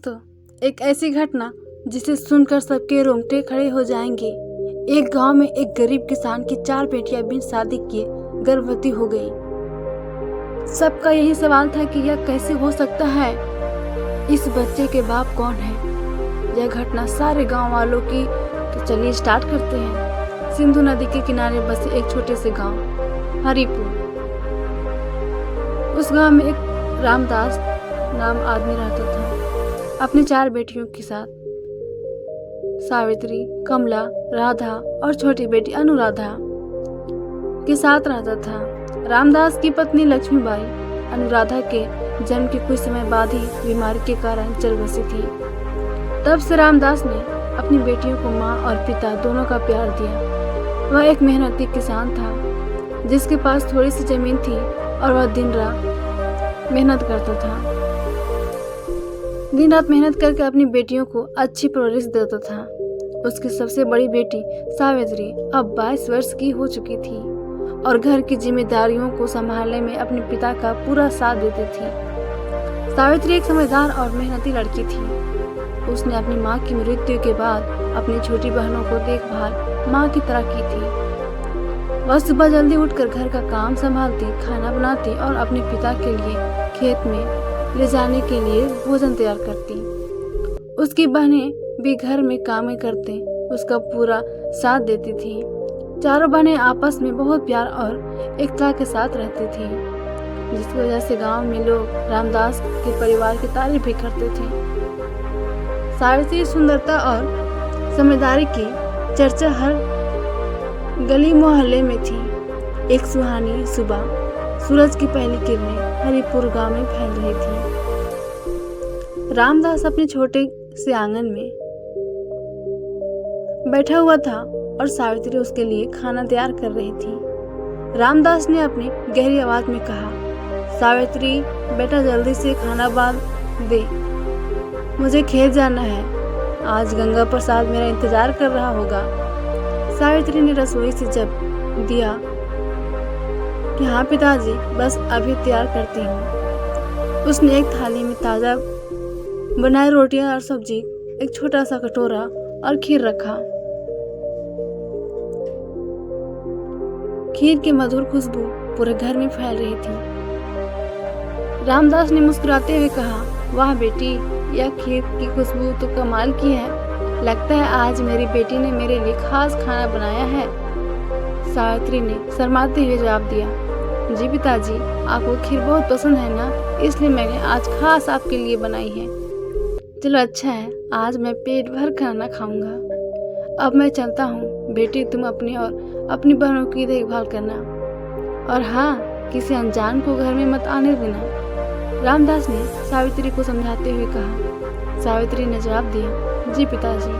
दोस्तों, एक ऐसी घटना जिसे सुनकर सबके रोंगटे खड़े हो जाएंगे। एक गांव में एक गरीब किसान की 4 बेटियां बिन शादी किए गर्भवती हो गई। सबका यही सवाल था कि यह कैसे हो सकता है, इस बच्चे के बाप कौन है। यह घटना सारे गांव वालों की। तो चलिए स्टार्ट करते हैं। सिंधु नदी के किनारे बसे एक छोटे से गांव हरिपुर। उस गांव में एक रामदास नाम आदमी रहता था, अपनी 4 बेटियों के साथ। सावित्री, कमला, राधा और छोटी बेटी अनुराधा के साथ रहता था। रामदास की पत्नी लक्ष्मीबाई अनुराधा के जन्म के कुछ समय बाद ही बीमारी के कारण चल बसी थी। तब से रामदास ने अपनी बेटियों को माँ और पिता दोनों का प्यार दिया। वह एक मेहनती किसान था जिसके पास थोड़ी सी जमीन थी और वह दिन रात मेहनत करता था। दिन रात मेहनत करके अपनी बेटियों को अच्छी परवरिश देता था। उसकी सबसे बड़ी बेटी सावित्री अब 22 वर्ष की हो चुकी थी और घर की जिम्मेदारियों को संभालने में अपने पिता का पूरा साथ देती थी। सावित्री एक समझदार और मेहनती लड़की थी। उसने अपनी माँ की मृत्यु के बाद अपनी छोटी बहनों को देखभाल माँ की तरह की थी। वह सुबह जल्दी उठकर घर का काम संभालती, खाना बनाती और अपने पिता के लिए खेत में ले जाने के लिए भोजन तैयार करती। उसकी बहनें भी घर में काम करते उसका पूरा साथ देती थी। चारों बहनें आपस में बहुत प्यार और एकता के साथ रहती थी, जिसकी वजह से गांव में लोग रामदास के परिवार की तारीफ भी करते थे। सावित्री सुंदरता और समझदारी की चर्चा हर गली मोहल्ले में थी। एक सुहानी सुबह सूरज की पहली किरणें हरिपुर गांव में फैल रही थी। रामदास अपने छोटे से आंगन में बैठा हुआ था और सावित्री उसके लिए खाना तैयार कर रही थी। रामदास ने अपनी गहरी आवाज में कहा, सावित्री बेटा जल्दी से खाना बांध दे, मुझे खेत जाना है। आज गंगा प्रसाद मेरा इंतजार कर रहा होगा। सावित्री ने रसोई से जवाब दिया कि हाँ पिताजी, बस अभी तैयार करती हूँ। उसने एक थाली में ताज़ा बनाई रोटियां और सब्जी, एक छोटा सा कटोरा और खीर रखा। खीर की मधुर खुशबू पूरे घर में फैल रही थी। रामदास ने मुस्कुराते हुए कहा, वाह बेटी, यह खीर की खुशबू तो कमाल की है। लगता है आज मेरी बेटी ने मेरे लिए खास खाना बनाया है। सावित्री ने शर्माते हुए जवाब दिया, जी पिताजी, आपको खीर बहुत पसंद है ना, इसलिए मैंने आज खास आपके लिए बनाई है। चलो अच्छा है, आज मैं पेट भर खाना खाऊंगा। अब मैं चलता हूँ। बेटी तुम अपनी और अपनी बहनों की देखभाल करना, और हाँ, किसी अनजान को घर में मत आने देना। रामदास ने सावित्री को समझाते हुए कहा। सावित्री ने जवाब दिया, जी पिताजी,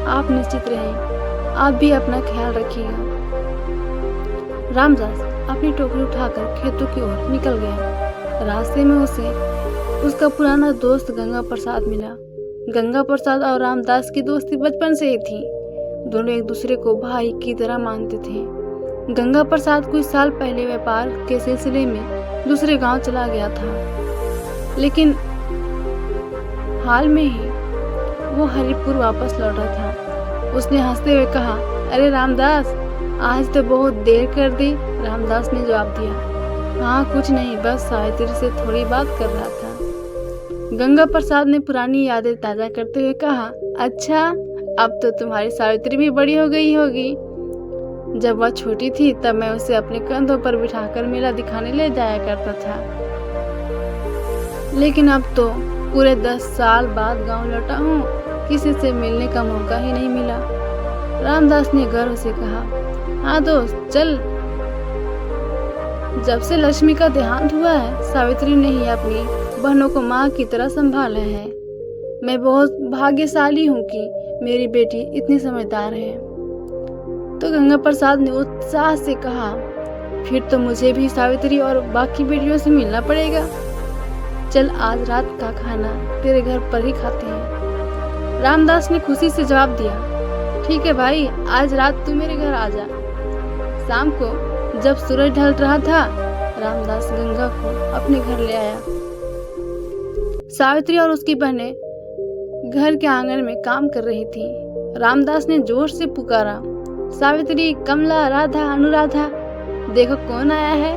आप निश्चित रहें, आप भी अपना ख्याल रखिएगा। रामदास अपनी टोकरी उठाकर खेतों की ओर निकल गया। रास्ते में उसे उसका पुराना दोस्त गंगा प्रसाद मिला। गंगा प्रसाद और रामदास की दोस्ती बचपन से ही थी। दोनों एक दूसरे को भाई की तरह मानते थे। गंगा प्रसाद कुछ साल पहले व्यापार के सिलसिले में दूसरे गांव चला गया था, लेकिन हाल में ही वो हरिपुर वापस लौटा था। उसने हंसते हुए कहा, अरे रामदास, आज तो बहुत देर कर दी। रामदास ने जवाब दिया, हाँ कुछ नहीं, बस सावित्री से थोड़ी बात कर रहा था। गंगा प्रसाद ने पुरानी यादें ताजा करते हुए कहा, अच्छा, अब तो तुम्हारी सावित्री भी बड़ी हो गई होगी। जब वह छोटी थी तब मैं उसे अपने कंधों पर बिठाकर मेला दिखाने ले जाया करता था, लेकिन अब तो पूरे 10 साल बाद गांव लौटा हूँ, किसी से मिलने का मौका ही नहीं मिला। रामदास ने गर्व से कहा, हाँ दोस्त चल। जब से लक्ष्मी का देहांत हुआ है, सावित्री ने ही अपनी बहनों को माँ की तरह संभाला है। मैं बहुत भाग्यशाली हूँ कि मेरी बेटी इतनी समझदार है। तो गंगा प्रसाद ने उत्साह से कहा, फिर तो मुझे भी सावित्री और बाकी बेटियों से मिलना पड़ेगा। चल आज रात का खाना तेरे घर पर ही खाते हैं। रामदास ने खुशी से जवाब दिया, ठीक है भाई, आज रात तू मेरे घर आ जा। शाम को जब सूरज ढल रहा था, रामदास गंगा को अपने घर ले आया। सावित्री और उसकी बहनें घर के आंगन में काम कर रही थी। रामदास ने जोर से पुकारा, सावित्री, कमला, राधा, अनुराधा, देखो कौन आया है।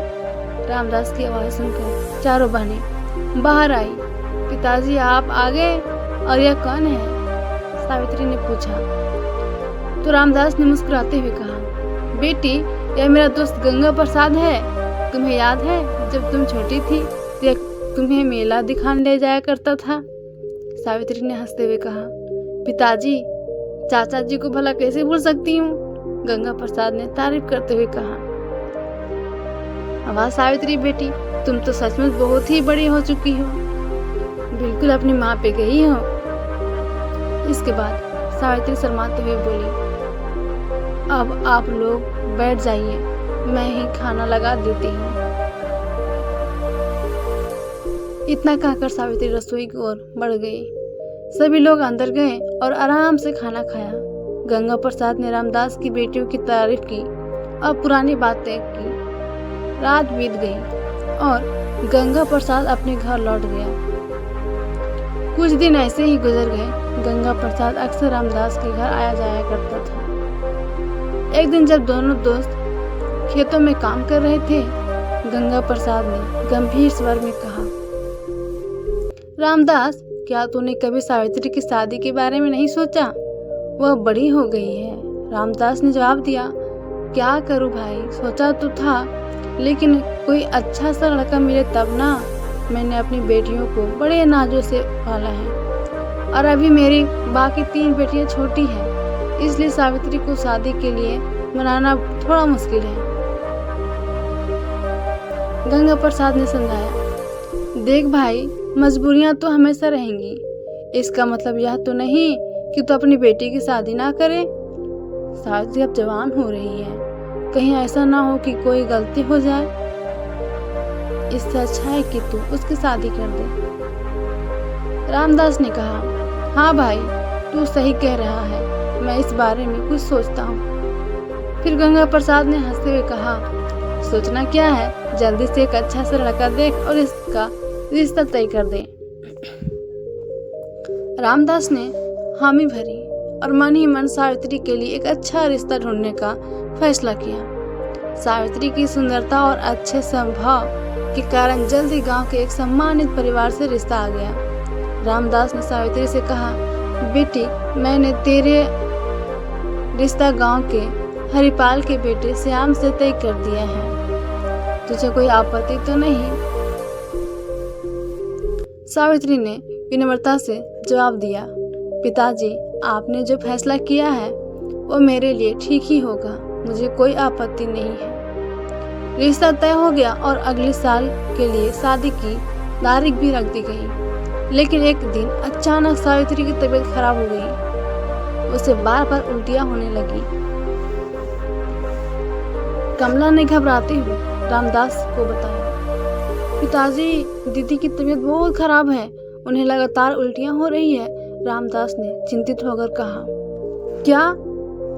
रामदास की आवाज सुनकर चारों बहनें बाहर आई। पिताजी आप आ गए, और यह कौन है? सावित्री ने पूछा। तो रामदास ने मुस्कुराते हुए कहा, बेटी यह मेरा दोस्त गंगा प्रसाद है। तुम्हें याद है जब तुम छोटी थी तो तुम्हें मेला दिखाने ले जाया करता था। सावित्री ने हंसते हुए कहा, पिताजी चाचा जी को भला कैसे भूल सकती हूँ। गंगा प्रसाद ने तारीफ करते हुए कहा। वाह सावित्री बेटी, तुम तो सचमुच बहुत ही बड़ी हो चुकी हो, बिल्कुल अपनी माँ पे गई हो। इसके बाद सावित्री शर्माते हुए बोली, अब आप लोग बैठ जाइए, मैं ही खाना लगा देती हूँ। इतना कहकर सावित्री रसोई की ओर बढ़ गई। सभी लोग अंदर गए और आराम से खाना खाया। गंगा प्रसाद ने रामदास की बेटियों की तारीफ की और पुरानी बातें की। रात बीत गई और गंगा प्रसाद अपने घर लौट गया। कुछ दिन ऐसे ही गुजर गए। गंगा प्रसाद अक्सर रामदास के घर आया जाया करता था। एक दिन जब दोनों दोस्त खेतों में काम कर रहे थे, गंगा प्रसाद ने गंभीर स्वर में कहा, रामदास, क्या तूने कभी सावित्री की शादी के बारे में नहीं सोचा? वह बड़ी हो गई है। रामदास ने जवाब दिया, क्या करूं भाई, सोचा तो था, लेकिन कोई अच्छा सा लड़का मिले तब ना। मैंने अपनी बेटियों को बड़े नाजों से पाला है और अभी मेरी बाकी 3 बेटियां छोटी हैं, इसलिए सावित्री को शादी के लिए मनाना थोड़ा मुश्किल है। गंगा प्रसाद ने समझाया, देख भाई, मजबूरियां तो हमेशा रहेंगी। इसका मतलब यह तो नहीं कि तू अपनी बेटी की शादी ना करे। सावित्री अब जवान हो रही है, कहीं ऐसा ना हो कि कोई गलती हो जाए। इससे अच्छा है कि तू उसकी शादी कर दे। रामदास ने कहा, हाँ भाई, तू सही कह रहा है, मैं इस बारे में कुछ सोचता हूँ। फिर गंगा प्रसाद ने हंसते हुए कहा, सोचना क्या है, जल्दी से एक अच्छा सा लड़का देख और इसका रिश्ता तय कर दे। रामदास ने हामी भरी और मन ही मन सावित्री के लिए एक अच्छा रिश्ता ढूंढने का फैसला किया। सावित्री की सुंदरता और अच्छे स्वभाव के कारण जल्दी गांव के एक सम्मानित परिवार से रिश्ता आ गया। रामदास ने सावित्री से कहा, बेटी, मैंने तेरे रिश्ता गांव के हरिपाल के बेटे श्याम से तय कर दिया है। तुझे कोई आपत्ति तो नहीं? सावित्री ने विनम्रता से जवाब दिया, पिताजी, आपने जो फैसला किया है वो मेरे लिए ठीक ही होगा, मुझे कोई आपत्ति नहीं है। रिश्ता तय हो गया और अगले साल के लिए शादी की तारीख भी रख दी गई। लेकिन एक दिन अचानक सावित्री की तबीयत खराब हो गई। उसे बार बार उल्टियां होने लगी। कमला ने घबराते हुए रामदास को बताया, पिताजी, दीदी की तबीयत बहुत खराब है, उन्हें लगातार उल्टियां हो रही है। रामदास ने चिंतित होकर कहा, क्या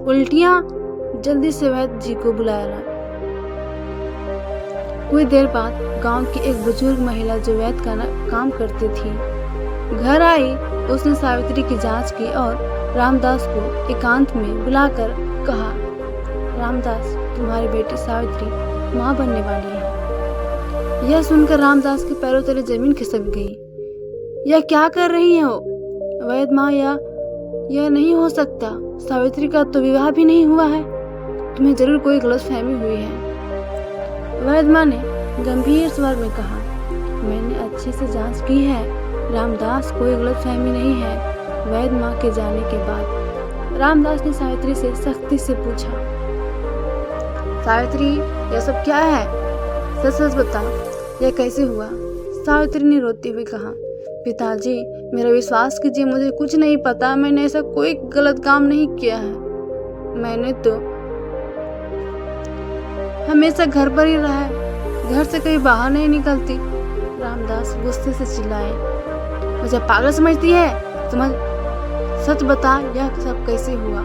उल्टियां? जल्दी से वैद्य जी को बुलाया। कुछ देर बाद गांव की एक बुजुर्ग महिला जो वैद्य का काम करती थी घर आई। उसने सावित्री की जांच की और रामदास को एकांत में बुलाकर कहा, रामदास, तुम्हारी बेटी सावित्री माँ बनने वाली है। यह सुनकर रामदास के पैरों तले जमीन खिसक गई। यह क्या कर रही हो वैद्य माँ? यह नहीं हो सकता, सावित्री का तो विवाह भी नहीं हुआ है, तुम्हें जरूर कोई गलतफहमी हुई है। वैद्य माँ ने गंभीर स्वर में कहा, मैंने अच्छे से जांच की है रामदास, कोई गलतफहमी नहीं है। वैद्य माँ के जाने के बाद रामदास ने सावित्री से सख्ती से पूछा, सावित्री, यह सब क्या है? सच सच बता, यह कैसे हुआ? सावित्री ने रोते हुए कहा, पिताजी, मेरा विश्वास कीजिए, मुझे कुछ नहीं पता, मैंने ऐसा कोई गलत काम नहीं किया है। मैंने तो हमेशा घर पर ही रहा है, घर से कहीं बाहर नहीं निकलती। रामदास गुस्से से चिल्लाए, मुझे पागल समझती है? समझ, सच बता, यह सब कैसे हुआ?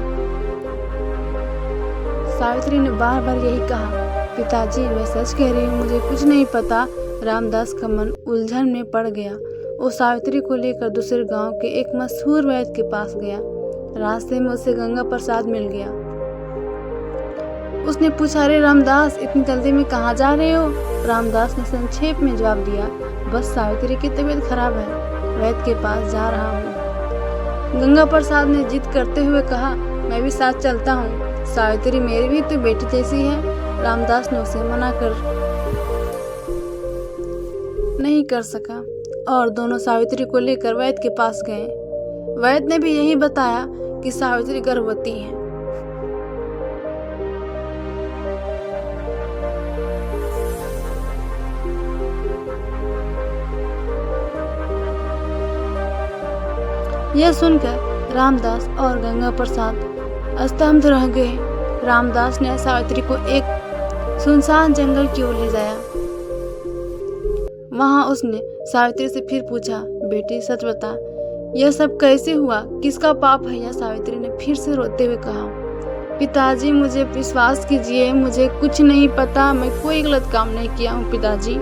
सावित्री ने बार बार यही कहा, पिताजी, मैं सच कह रही हूँ, मुझे कुछ नहीं पता। रामदास का मन उलझन में पड़ गया। वो सावित्री को लेकर दूसरे गांव के एक मशहूर वैद्य के पास गया। रास्ते में उसे गंगा प्रसाद मिल गया। उसने पूछा, अरे रामदास, इतनी जल्दी में कहाँ जा रहे हो? रामदास ने संक्षेप में जवाब दिया, बस सावित्री की तबीयत खराब है, वैद्य के पास जा रहा हूँ। गंगा प्रसाद ने जिद करते हुए कहा, मैं भी साथ चलता हूँ, सावित्री मेरी भी तो बेटी जैसी है। रामदास ने उसे मना नहीं कर सका और दोनों सावित्री को लेकर वैद्य के पास गए। वैद्य ने भी यही बताया कि सावित्री गर्भवती है। यह सुनकर रामदास और गंगा प्रसाद स्तब्ध रह गए। रामदास ने सावित्री को एक सुनसान जंगल की ओर ले जाया। वहां उसने सावित्री से फिर पूछा, बेटी सच बता, यह सब कैसे हुआ? किसका पाप है यह? सावित्री ने फिर से रोते हुए कहा, पिताजी मुझे विश्वास कीजिए, मुझे कुछ नहीं पता, मैं कोई गलत काम नहीं किया हूँ पिताजी।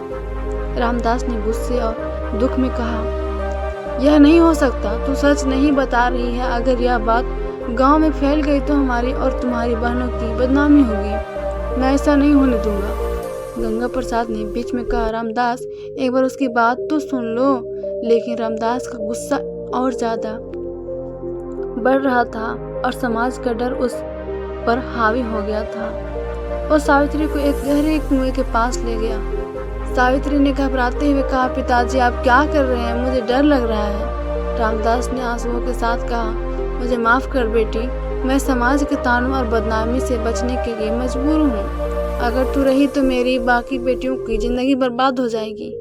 रामदास ने गुस्से और दुख में कहा, यह नहीं हो सकता, तू सच नहीं बता रही है। अगर यह बात गांव में फैल गई तो हमारी और तुम्हारी बहनों की बदनामी होगी। मैं ऐसा नहीं होने दूंगा। गंगा प्रसाद ने बीच में कहा, रामदास एक बार उसकी बात तो सुन लो। लेकिन रामदास का गुस्सा और ज्यादा बढ़ रहा था और समाज का डर उस पर हावी हो गया था। और सावित्री को एक गहरे कुएं के पास ले गया। सावित्री ने घबराते हुए कहा, पिताजी आप क्या कर रहे हैं? मुझे डर लग रहा है। रामदास ने आंसुओं के साथ कहा, मुझे माफ कर बेटी, मैं समाज के तानों और बदनामी से बचने के लिए मजबूर हूँ। अगर तू रही तो मेरी बाकी बेटियों की जिंदगी बर्बाद हो जाएगी।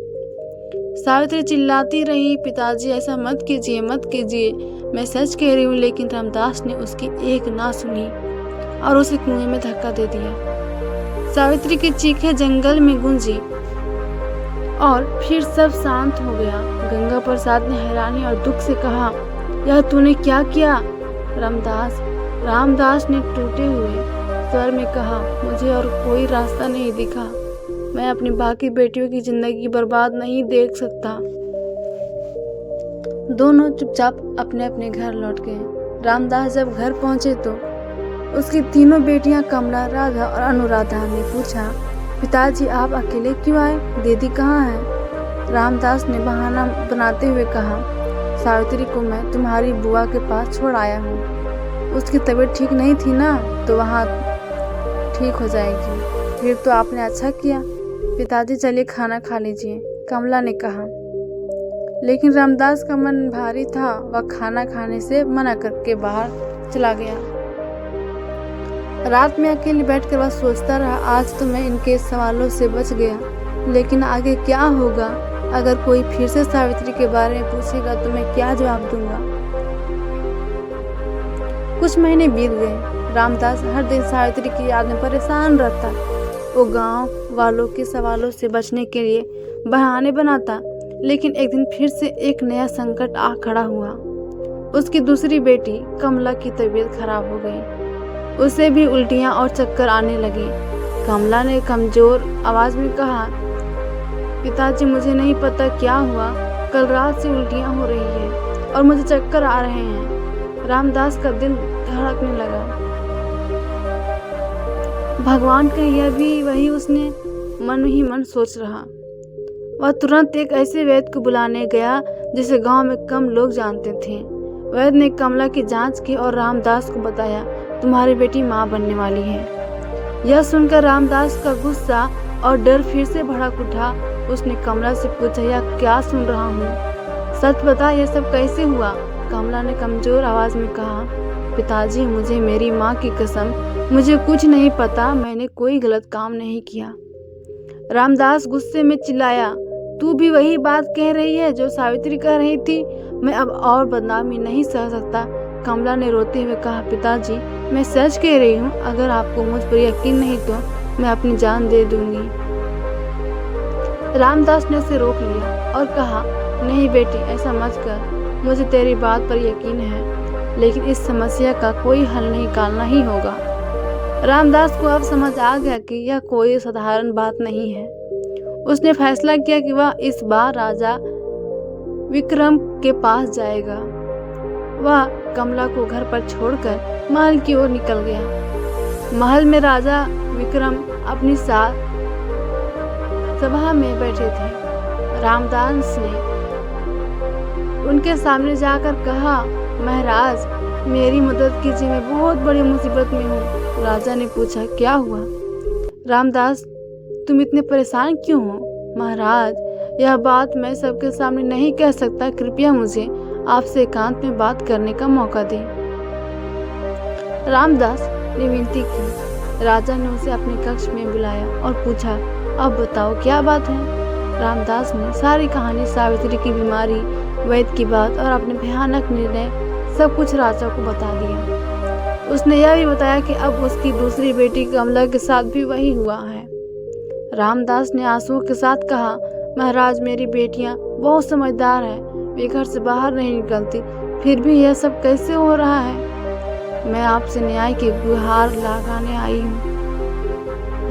सावित्री चिल्लाती रही, पिताजी ऐसा मत कीजिए, मत कीजिए, मैं सच कह रही हूँ। लेकिन रामदास ने उसकी एक ना सुनी और उसे कुएं में धक्का दे दिया। सावित्री की चीखें जंगल में गूंजी और फिर सब शांत हो गया। गंगा प्रसाद ने हैरानी और दुख से कहा, यह तूने क्या किया? रामदास ने टूटे हुए स्वर में कहा, मुझे और कोई रास्ता नहीं दिखा। मैं अपनी बाकी बेटियों की जिंदगी बर्बाद नहीं देख सकता। दोनों चुपचाप अपने अपने घर लौट गए। रामदास जब घर पहुंचे तो उसकी तीनों बेटियां कमला, राधा और अनुराधा ने पूछा, पिताजी आप अकेले क्यों आए? दीदी कहाँ है? रामदास ने बहाना बनाते हुए कहा, सावित्री को मैं तुम्हारी बुआ के पास छोड़ आया हूँ। उसकी तबीयत ठीक नहीं थी ना, तो वहाँ ठीक हो जाएगी। फिर तो आपने अच्छा किया। पिताजी चलिए खाना खा लीजिए, कमला ने कहा। लेकिन रामदास का मन भारी था। वह खाना खाने से मना करके बाहर चला गया। रात में अकेले बैठकर वह सोचता रहा, आज तो मैं इनके सवालों से बच गया, लेकिन आगे क्या होगा? अगर कोई फिर से सावित्री के बारे में पूछेगा तो मैं क्या जवाब दूंगा? कुछ महीने बीत गए। रामदास हर दिन सावित्री की याद में परेशान रहता। वो गांव वालों के सवालों से बचने के लिए बहाने बनाता, लेकिन एक दिन फिर से एक नया संकट आ खड़ा हुआ। उसकी दूसरी बेटी कमला की तबीयत खराब हो गई। उसे भी उल्टियां और चक्कर आने लगे। कमला ने कमजोर आवाज में कहा, पिताजी मुझे नहीं पता क्या हुआ, कल रात से उल्टियां हो रही है और मुझे चक्कर आ रहे हैं। रामदास का दिल धड़कने लगा। भगवान का यह भी वही उसने मन ही मन सोच रहा। वह तुरंत एक ऐसे वैद्य को बुलाने गया जिसे गांव में कम लोग जानते थे। वैद्य ने कमला की जांच की और रामदास को बताया, तुम्हारी बेटी मां बनने वाली है। यह सुनकर रामदास का गुस्सा और डर फिर से भड़क उठा। उसने कमला से पूछा, यह क्या सुन रहा हूँ? सच बता, यह सब कैसे हुआ? कमला ने कमजोर आवाज में कहा, पिताजी मुझे मेरी माँ की कसम, मुझे कुछ नहीं पता, मैंने कोई गलत काम नहीं किया। रामदास गुस्से में चिल्लाया, तू भी वही बात कह रही है जो सावित्री कह रही थी? मैं अब और बदनामी नहीं सह सकता। कमला ने रोते हुए कहा, पिताजी मैं सच कह रही हूँ, अगर आपको मुझ पर यकीन नहीं तो मैं अपनी जान दे दूंगी। रामदास ने उसे रोक लिया और कहा, नहीं बेटी ऐसा मत कर, मुझे तेरी बात पर यकीन है, लेकिन इस समस्या का कोई हल निकालना ही होगा। रामदास को अब समझ आ गया कि यह कोई साधारण बात नहीं है। उसने फैसला किया कि वह इस बार राजा विक्रम के पास जाएगा। वह कमला को घर पर छोड़कर महल की ओर निकल गया। महल में राजा विक्रम अपनी सभा में बैठे थे। रामदास ने उनके सामने जाकर कहा, महाराज मेरी मदद कीजिए, मैं बहुत बड़ी मुसीबत में हूँ। राजा ने पूछा, क्या हुआ? रामदास, तुम इतने परेशान क्यों हो? महाराज, यह बात मैं सबके सामने नहीं कह सकता, कृपया मुझे आपसे एकांत में बात करने का मौका दें। रामदास ने विनती की। राजा ने उसे अपने कक्ष में बुलाया और पूछा, अब बताओ क्या बात है? रामदास ने सारी कहानी, सावित्री की बीमारी, वैद्य की बात और अपने भयानक निर्णय सब कुछ राजा को बता दिया। उसने यह भी बताया कि अब उसकी दूसरी बेटी कमला के साथ भी वही हुआ है। रामदास ने आंसुओं के साथ कहा, महाराज मेरी बेटियां बहुत समझदार है, वे घर से बाहर नहीं निकलती, फिर भी यह सब कैसे हो रहा है? मैं आपसे न्याय की गुहार लगाने आई हूँ।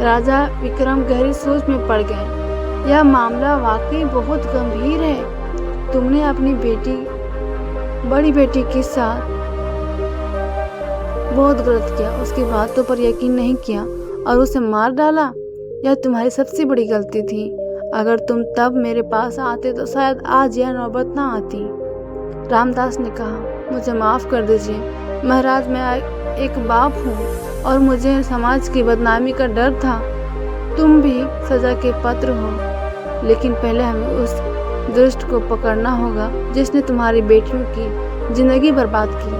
राजा विक्रम गहरी सोच में पड़ गए। यह मामला वाकई बहुत गंभीर है। तुमने अपनी बड़ी बेटी के साथ बहुत गलत किया, उसकी बातों पर यकीन नहीं किया और उसे मार डाला। यह तुम्हारी सबसे बड़ी गलती थी। अगर तुम तब मेरे पास आते तो शायद आज यह नौबत ना आती। रामदास ने कहा, मुझे माफ कर दीजिए महाराज, मैं एक बाप हूँ और मुझे समाज की बदनामी का डर था। तुम भी सजा के पात्र हो, लेकिन पहले हमें उस दुष्ट को पकड़ना होगा जिसने तुम्हारी बेटियों की जिंदगी बर्बाद की।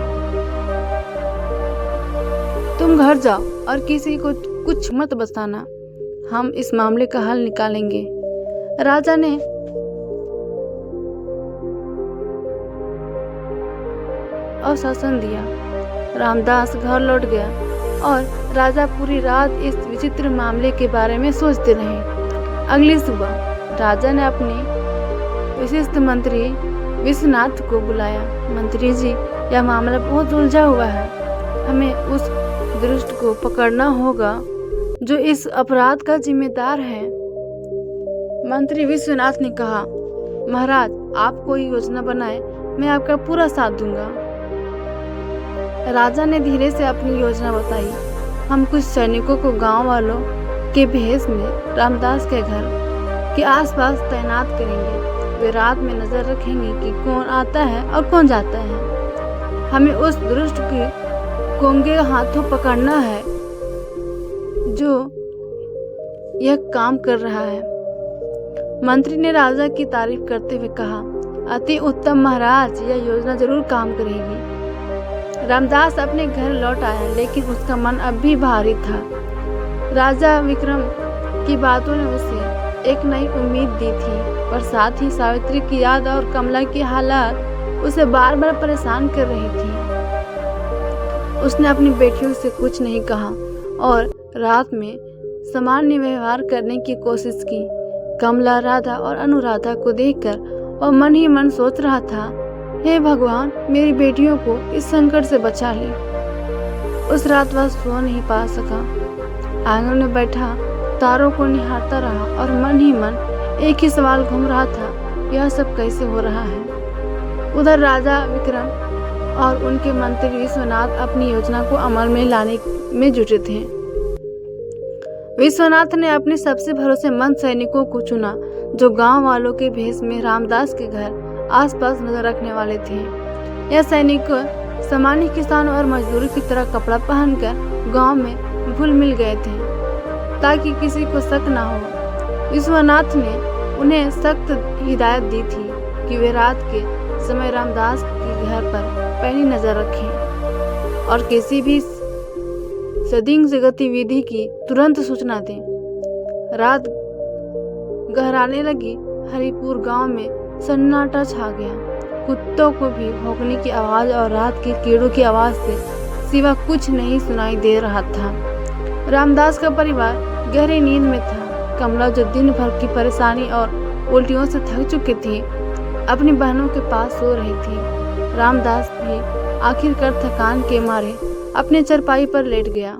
तुम घर जाओ और किसी को कुछ मत बताना, हम इस मामले का हल निकालेंगे। राजा ने आश्वासन दिया। रामदास घर लौट गया और राजा पूरी रात इस विचित्र मामले के बारे में सोचते रहे। अगली सुबह राजा ने अपने विशिष्ट मंत्री विश्वनाथ को बुलाया। मंत्री जी, यह मामला बहुत उलझा हुआ है, हमें उस दुष्ट को पकड़ना होगा जो इस अपराध का जिम्मेदार है। मंत्री विश्वनाथ ने कहा, महाराज आप कोई योजना बनाए, मैं आपका पूरा साथ दूंगा। राजा ने धीरे से अपनी योजना बताई। हम कुछ सैनिकों को गांव वालों के भेष में रामदास के घर के आसपास तैनात करेंगे। वे रात में नजर रखेंगे कि कौन आता है और कौन जाता है। हमें उस दुष्ट के कोंगे हाथों पकड़ना है जो यह काम कर रहा है। मंत्री ने राजा की तारीफ करते हुए कहा, अति उत्तम महाराज, यह योजना जरूर काम करेगी। रामदास अपने घर लौट आया, लेकिन उसका मन अब भी भारी था। राजा विक्रम की बातों ने उसे एक नई उम्मीद दी थी, पर साथ ही सावित्री की याद और कमला की हालत उसे बार बार परेशान कर रही थी। उसने अपनी बेटियों से कुछ नहीं कहा और रात में सामान्य व्यवहार करने की कोशिश की। कमला, राधा और अनुराधा को देखकर वह मन ही मन सोच रहा था, हे भगवान, मेरी बेटियों को इस संकट से बचा ले। उस रात वह सो नहीं पा सका। आंगन में बैठा तारों को निहारता रहा और मन ही मन एक ही सवाल घूम रहा था, यह सब कैसे हो रहा है। उधर राजा विक्रम और उनके मंत्री विश्वनाथ अपनी योजना को अमल में लाने में जुटे थे। विश्वनाथ ने अपने सबसे भरोसेमंद सैनिकों को चुना, जो गांव वालों के भेष में रामदास के घर आसपास नजर रखने वाले थे। यह सैनिक सामान्य किसानों और मजदूरों की तरह कपड़ा पहनकर गांव में घुल मिल गए थे, ताकि किसी को शक न हो। विश्वनाथ ने उन्हें सख्त हिदायत दी थी कि वे रात के समय रामदास के घर पर पैनी नजर रखें और किसी भी सदिग्ध गतिविधि की तुरंत सूचना दें। रात गहराने लगी। हरिपुर गांव में सन्नाटा छा गया। कुत्तों को भी भौंकने की आवाज और रात के कीड़ों की आवाज से सिवा कुछ नहीं सुनाई दे रहा था। रामदास का परिवार गहरी नींद में था। कमला, जो दिन भर की परेशानी और उल्टियों से थक चुकी थी, अपनी बहनों के पास सो रही थी। रामदास भी आखिरकार थकान के मारे अपने चरपाई पर लेट गया,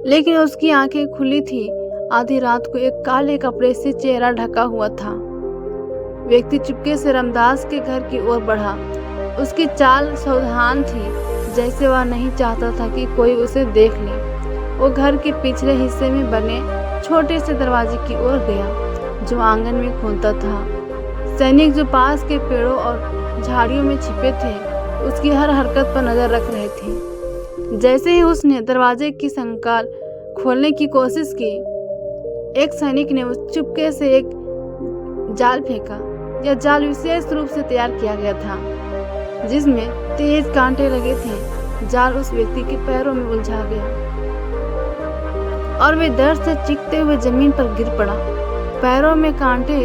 लेकिन उसकी आंखें खुली थी। आधी रात को एक काले कपड़े से चेहरा ढका हुआ था। व्यक्ति चुपके से रामदास के घर की ओर बढ़ा। उसकी चाल सावधान थी, जैसे वह नहीं चाहता था कि कोई उसे देख ले। वो घर के पिछले हिस्से में बने छोटे से दरवाजे की ओर गया, जो आंगन में खुलता था। सैनिक जो पास के पेड़ों और झाड़ियों में छिपे थे, उसकी हर हरकत पर नजर रख रहे थे। जैसे ही उसने दरवाजे की संकाल खोलने की कोशिश की, एक सैनिक ने उस चुपके से एक जाल फेंका। यह जाल विशेष रूप से तैयार किया गया था, जिसमें तेज कांटे लगे थे। जाल उस व्यक्ति के पैरों में उलझा गया और वे दर्द से चीखते हुए जमीन पर गिर पड़ा। पैरों में कांटे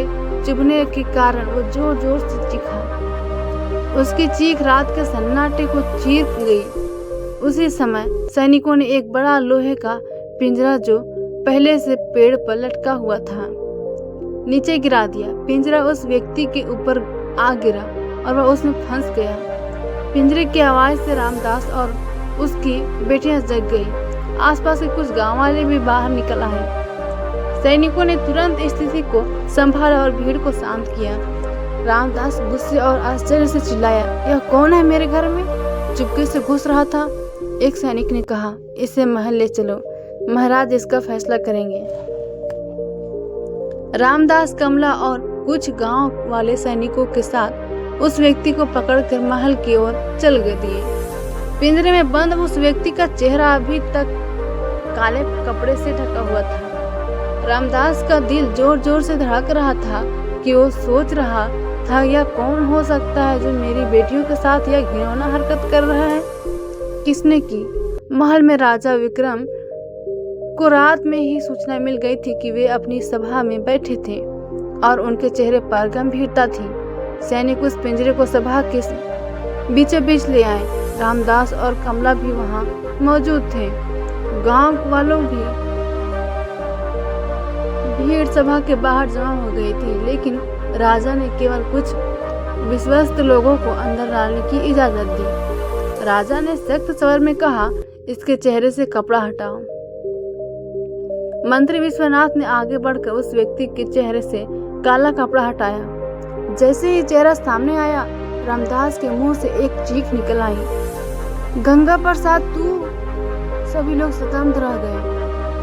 चुभने के कारण वो जोर जोर से चीखा। उसकी चीख रात के सन्नाटे को चीर गई। उसी समय सैनिकों ने एक बड़ा लोहे का पिंजरा, जो पहले से पेड़ पर लटका हुआ था, नीचे गिरा दिया। पिंजरा उस व्यक्ति के ऊपर आ गिरा और वह उसमें फंस गया। पिंजरे की आवाज से रामदास और उसकी बेटियां जग गई। आसपास के कुछ गांव वाले भी बाहर निकल आए। सैनिकों ने तुरंत स्थिति को संभाला और भीड़ को शांत किया। रामदास गुस्से और आश्चर्य से चिल्लाया, यह कौन है मेरे घर में? चुपके से घुस रहा था। एक सैनिक ने कहा, इसे महल ले चलो, महाराज इसका फैसला करेंगे। रामदास, कमला और कुछ गांव वाले सैनिकों के साथ उस व्यक्ति को पकड़कर महल की ओर चल दिए। पिंजरे में बंद उस व्यक्ति का चेहरा अभी तक काले कपड़े से ढका हुआ था। रामदास का दिल जोर जोर से धड़क रहा था कि वो सोच रहा था, यह कौन हो सकता है जो मेरी बेटियों के साथ यह घिनौना हरकत कर रहा है? किसने की? महल में राजा विक्रम को रात में ही सूचना मिल गई थी कि वे अपनी सभा में बैठे थे और उनके चेहरे पर गंभीरता थी। सैनिक उस पिंजरे को सभा के बीचों बीच ले आए। रामदास और कमला भी वहां मौजूद थे। गांव वालों भी भीड़ सभा के बाहर जमा हो गई थी, लेकिन राजा ने केवल कुछ विश्वस्त लोगों को अंदर डालने की इजाजत दी। राजा ने सख्त स्वर में कहा, इसके चेहरे से कपड़ा हटाओ। मंत्री विश्वनाथ ने आगे बढ़कर उस व्यक्ति के चेहरे से काला कपड़ा हटाया। जैसे ही चेहरा सामने आया, रामदास के मुंह से एक चीख निकल आई, गंगा प्रसाद तू! सभी लोग स्तब्ध रह गए।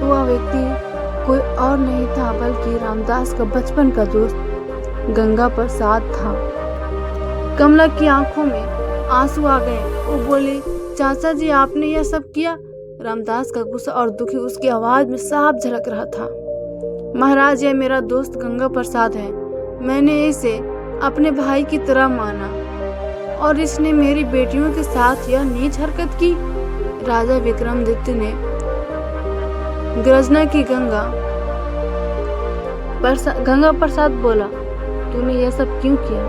वह व्यक्ति कोई और नहीं था बल्कि रामदास का बचपन का दोस्त गंगा प्रसाद था। कमला की आंखों में आंसू आ गए। वो बोली, चाचा जी, आपने यह सब किया? रामदास का गुस्सा और दुखी उसकी आवाज में साफ झलक रहा था। महाराज, यह मेरा दोस्त गंगा प्रसाद है। मैंने इसे अपने भाई की तरह माना और इसने मेरी बेटियों के साथ यह नीच हरकत की। राजा विक्रमादित्य ने गर्जना की। गंगा प्रसाद बोला, तूने यह सब क्यों किया?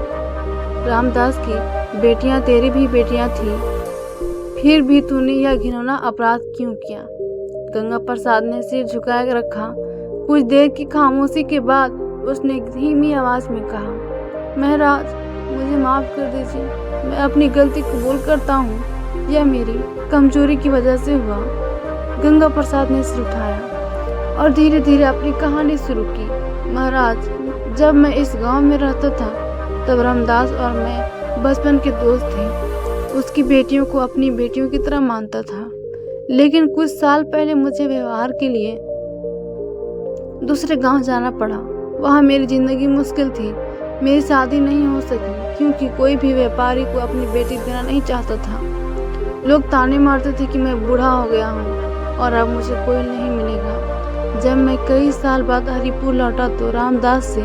रामदास की बेटियां तेरी भी बेटियां थी, फिर भी तूने यह घिनौना अपराध क्यों किया? गंगा प्रसाद ने सिर झुकाए रखा। कुछ देर की खामोशी के बाद उसने धीमी आवाज में कहा, महाराज, मुझे माफ कर दीजिए। मैं अपनी गलती कबूल करता हूँ। यह मेरी कमजोरी की वजह से हुआ। गंगा प्रसाद ने सिर उठाया और धीरे धीरे अपनी कहानी शुरू की। महाराज, जब मैं इस गांव में रहता था, तब रामदास और मैं बचपन के दोस्त थे। उसकी बेटियों को अपनी बेटियों की तरह मानता था, लेकिन कुछ साल पहले मुझे व्यवहार के लिए दूसरे गांव जाना पड़ा। वहां मेरी जिंदगी मुश्किल थी। मेरी शादी नहीं हो सकी क्योंकि कोई भी व्यापारी को अपनी बेटी देना नहीं चाहता था। लोग ताने मारते थे कि मैं बूढ़ा हो गया हूँ और अब मुझे कोई नहीं मिलेगा। जब मैं कई साल बाद हरिपुर लौटा तो रामदास से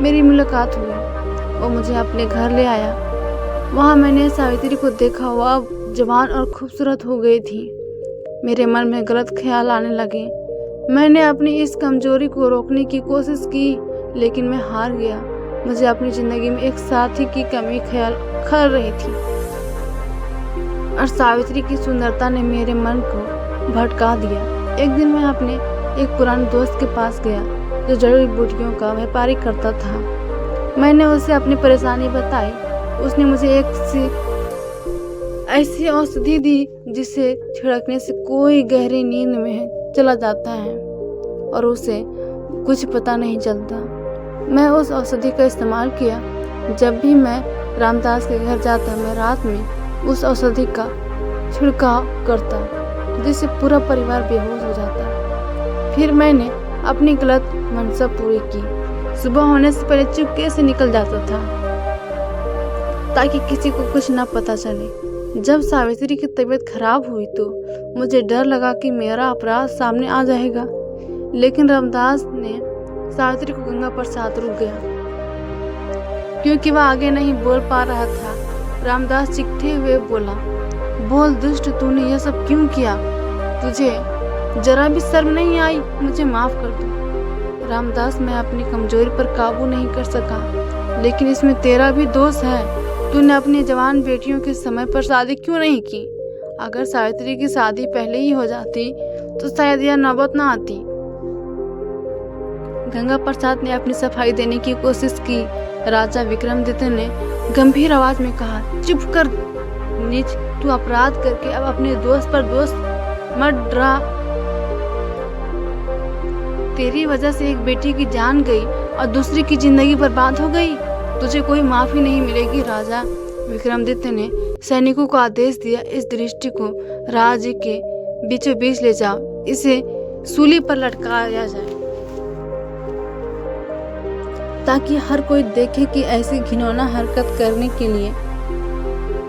मेरी मुलाकात हुई। वो मुझे अपने घर ले आया। वहाँ मैंने सावित्री को देखा। वह जवान और खूबसूरत हो गई थी। मेरे मन में गलत ख्याल आने लगे। मैंने अपनी इस कमजोरी को रोकने की कोशिश की, लेकिन मैं हार गया। मुझे अपनी जिंदगी में एक साथी की कमी ख्याल कर रही थी और सावित्री की सुंदरता ने मेरे मन को भटका दिया। एक दिन मैं अपने एक पुराने दोस्त के पास गया जो जड़ी बूटियों का व्यापारी करता था। मैंने उसे अपनी परेशानी बताई। उसने मुझे ऐसी औषधि दी जिसे छिड़कने से कोई गहरी नींद में चला जाता है और उसे कुछ पता नहीं चलता। मैं उस औषधि का इस्तेमाल किया जब भी मैं रामदास के घर जाता मैं रात में उस औषधि का छिड़काव करता जिससे पूरा परिवार बेहोश हो जाता। फिर मैंने अपनी गलत मंशा पूरी की। सुबह होने से पहले चुपके से निकल जाता था ताकि किसी को कुछ ना पता चले। जब सावित्री की तबीयत खराब हुई तो मुझे डर लगा कि मेरा अपराध सामने आ जाएगा, लेकिन रामदास ने सावित्री को गंगा प्रसाद रुक गया क्योंकि वह आगे नहीं बोल पा रहा था। रामदास चीखते हुए बोला, बोल दुष्ट, तूने यह सब क्यों किया? तुझे जरा भी शर्म नहीं आई? मुझे माफ कर दो। रामदास, मैं अपनी कमजोरी पर काबू नहीं कर सका, लेकिन इसमें तेरा भी दोष है। तूने अपनी जवान बेटियों के समय पर शादी क्यों नहीं की? अगर सावित्री की शादी पहले ही हो जाती तो शायद यह नौबत न आती। गंगा प्रसाद ने अपनी सफाई देने की कोशिश की। राजा विक्रमादित्य ने गंभीर आवाज में कहा, चुप कर नीच, तू अपराध करके अब अपने दोस्त पर दोष मत डरा। तेरी वजह से एक बेटी की जान गई और दूसरी की जिंदगी बर्बाद हो गई। तुझे कोई माफी नहीं मिलेगी। राजा विक्रमादित्य ने सैनिकों को आदेश दिया, इस दृष्टि को राज्य के बीचों बीच ले जाओ, इसे सूली पर लटकाया जाए ताकि हर कोई देखे कि ऐसी घिनौना हरकत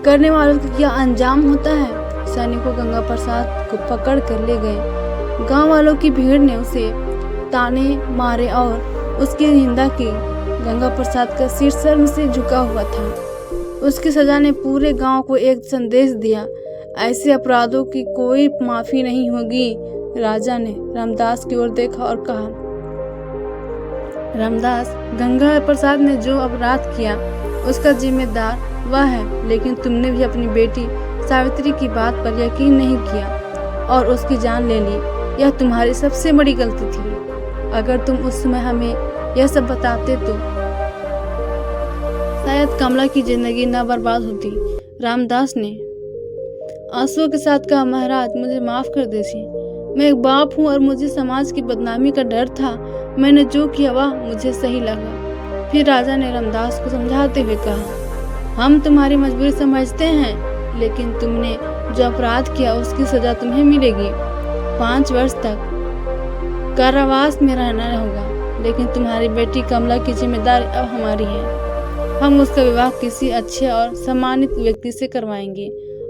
करने वालों को क्या अंजाम होता है। सैनिकों गंगा प्रसाद को पकड़ कर ले गए। गांव वालों की भीड़ ने उसे ताने मारे और उसकी निंदा की। गंगा प्रसाद का सिर शर्म से झुका हुआ था। उसकी सजा ने पूरे गांव को एक संदेश दिया, ऐसे अपराधों की कोई माफी नहीं होगी। राजा ने रामदास की ओर देखा और कहा, रामदास, गंगा प्रसाद ने जो अपराध किया उसका जिम्मेदार वह है, लेकिन तुमने भी अपनी बेटी सावित्री की बात पर यकीन नहीं किया और उसकी जान ले ली। यह तुम्हारी सबसे बड़ी गलती थी। अगर तुम उस समय हमें यह सब बताते तो शायद कमला की जिंदगी न बर्बाद होती। रामदास ने आंसुओं के साथ कहा, महाराज, मुझे माफ कर दीजिए। मैं एक बाप हूँ और मुझे समाज की बदनामी का डर था। मैंने जो किया वह मुझे सही लगा। फिर राजा ने रामदास को समझाते हुए कहा, हम तुम्हारी मजबूरी समझते हैं, लेकिन तुमने जो अपराध किया उसकी सजा तुम्हें मिलेगी। 5 वर्ष तक कारावास में रहना होगा, लेकिन तुम्हारी बेटी कमला की जिम्मेदारी अब हमारी है। हम उसका विवाह किसी अच्छे और सम्मानित व्यक्ति से करवाएंगे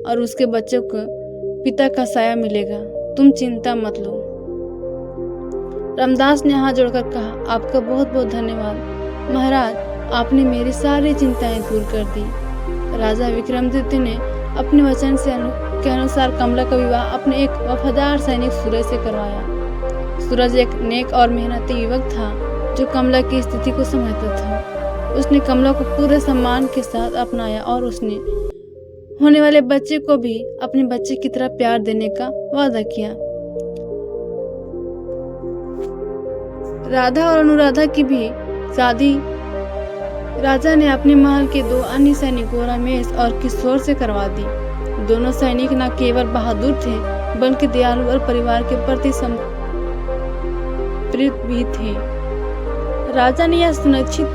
और उसके बच्चों को पिता का साया मिलेगा। तुम चिंता मत लो। रामदास ने हाथ जोड़कर कहा, आपका बहुत बहुत धन्यवाद महाराज, आपने मेरी सारी चिंताएं दूर कर दी। राजा विक्रमादित्य ने अपने वचन के अनुसार कमला का विवाह अपने एक वफादार सैनिक सूरज से करवाया। सूरज एक नेक और मेहनती युवक था जो कमला की स्थिति को समझता था। उसने कमला को पूरे सम्मान के साथ अपनाया और उसने होने वाले बच्चे को भी अपने बच्चे की तरह प्यार देने का वादा किया। राधा और अनुराधा की भी शादी राजा ने अपने महल के 2 अन्य सैनिकों रमेश और किशोर से करवा दी। दोनों सैनिक न केवल बहादुर थे बल्कि दयालु और परिवार के प्रति समर्पित भी थे। राजा ने यह सुनिश्चित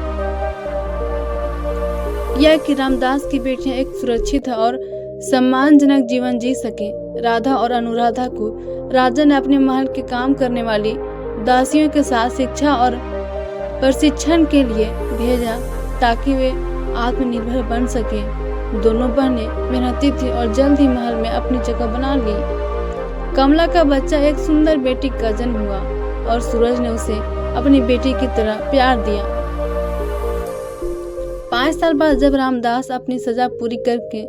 कि रामदास की बेटियां एक सुरक्षित और सम्मानजनक जीवन जी सके। राधा और अनुराधा को राजा ने अपने महल के काम करने वाली दासियों के साथ शिक्षा और प्रशिक्षण के लिए भेजा ताकि वे आत्मनिर्भर बन सके। दोनों बहनें मेहनती थी और जल्द ही महल में अपनी जगह बना ली। कमला का बच्चा एक सुंदर बेटी का जन्म हुआ और सूरज ने उसे अपनी बेटी की तरह प्यार दिया। 5 साल बाद जब रामदास अपनी सजा पूरी करके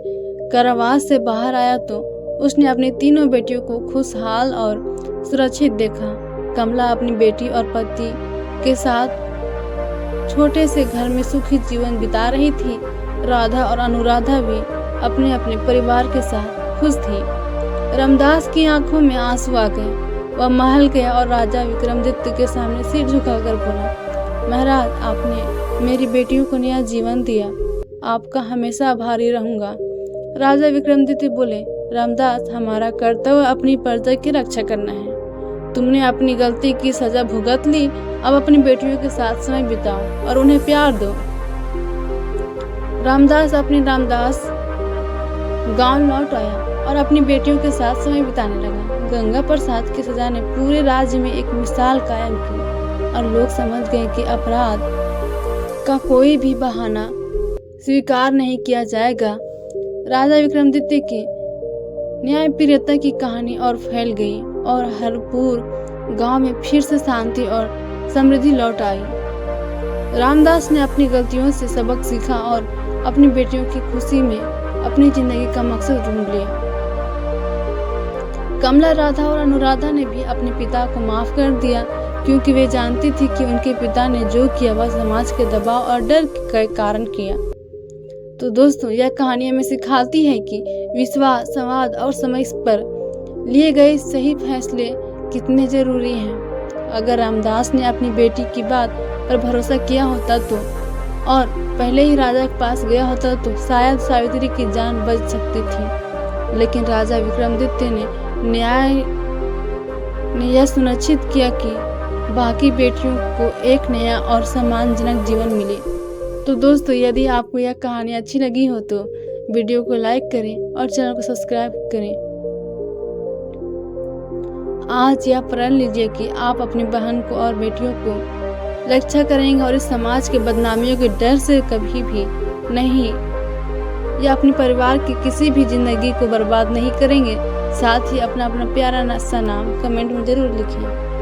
कारावास से बाहर आया तो उसने अपनी तीनों बेटियों को खुशहाल और सुरक्षित देखा। कमला अपनी बेटी और पति के साथ छोटे से घर में सुखी जीवन बिता रही थी। राधा और अनुराधा भी अपने अपने परिवार के साथ खुश थी। रामदास की आंखों में आंसू आ गए। वह महल गया और राजा विक्रमादित्य के सामने सिर झुकाकर बोला, महाराज, आपने मेरी बेटियों को नया जीवन दिया। आपका हमेशा आभारी रहूंगा। राजा विक्रमादित्य बोले, रामदास, हमारा कर्तव्य अपनी प्रजा की रक्षा करना है। तुमने अपनी गलती की सजा भुगत ली। अब अपनी बेटियों के साथ समय बिताओ और उन्हें प्यार दो। रामदास गांव लौट आया और अपनी बेटियों के साथ समय बिताने लगा। गंगा प्रसाद की सजा ने पूरे राज्य में एक मिसाल कायम की और लोग समझ गए कि अपराध का कोई भी बहाना स्वीकार नहीं किया जाएगा। राजा विक्रमादित्य की न्यायप्रियता की कहानी और फैल गई और हरपुर गांव में फिर से शांति और समृद्धि लौट आई। रामदास ने अपनी गलतियों से सबक सीखा और अपनी बेटियों की खुशी में अपनी जिंदगी का मकसद ढूंढ लिया। कमला, राधा और अनुराधा ने भी अपने पिता को माफ कर दिया क्योंकि वे जानती थी कि उनके पिता ने जो किया वह समाज के दबाव और डर के कारण किया। तो दोस्तों, यह कहानी हमें सिखाती है कि विश्वास, संवाद और समय पर लिए गए सही फैसले कितने जरूरी हैं। अगर रामदास ने अपनी बेटी की बात पर भरोसा किया होता तो और पहले ही राजा के पास गया होता तो शायद सावित्री की जान बच सकती थी। लेकिन राजा विक्रमादित्य ने यह सुनिश्चित किया कि बाकी बेटियों को एक नया और सम्मानजनक जीवन मिले। तो दोस्तों, यदि आपको यह कहानी अच्छी लगी हो तो वीडियो को लाइक करें और चैनल को सब्सक्राइब करें। आज यह प्रण लीजिए कि आप अपनी बहन को और बेटियों को रक्षा करेंगे और इस समाज के बदनामियों के डर से कभी भी नहीं या अपने परिवार की किसी भी जिंदगी को बर्बाद नहीं करेंगे। साथ ही अपना प्यारा सा नाम कमेंट में जरूर लिखें।